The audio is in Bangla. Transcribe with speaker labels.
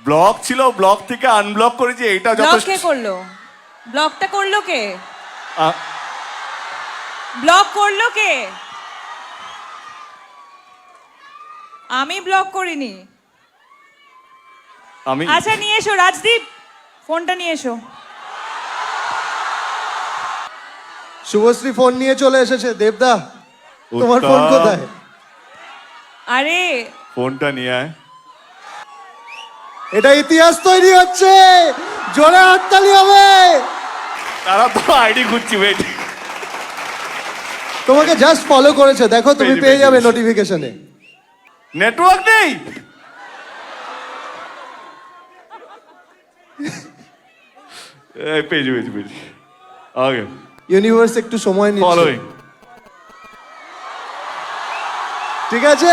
Speaker 1: ব্লক ছিল, ব্লক থেকে আনব্লক করেছি, এটা
Speaker 2: ব্লক
Speaker 1: যথেষ্ট।
Speaker 2: কে করলো? ব্লকটা করলো কে?
Speaker 1: আ-
Speaker 2: ব্লক করলো কে? আমি ব্লক করিনি।
Speaker 1: আমি
Speaker 2: আচ্ছা নিয়ে এসো রাজদীপ, ফোনটা নিয়ে এসো।
Speaker 3: শুভশ্রী ফোন নিয়ে চলে এসেছে। দেবদা, তোমার
Speaker 1: উত্তম,
Speaker 3: ফোন কোথায়?
Speaker 2: আরে
Speaker 1: ফোনটা নিয়ে আয়।
Speaker 3: এটা ইতিহাস তৈরি হচ্ছে, জোরে হাততালি হবে।
Speaker 1: তারা তো আইডি খুঁজছি, ওয়েট।
Speaker 3: তোমাকে জাস্ট ফলো করেছে, দেখো তুমি
Speaker 1: পেয়েছি,
Speaker 3: পেয়ে যাবে
Speaker 1: পেয়েছি।
Speaker 3: নোটিফিকেশনে।
Speaker 1: নেটওয়ার্ক নেই। এই পেয়েছি পেয়েছি পেয়েছি। ওকে,
Speaker 3: ইউনিভার্স একটু সময় নিচ্ছে।
Speaker 1: ফলোইং।
Speaker 3: ঠিক আছে।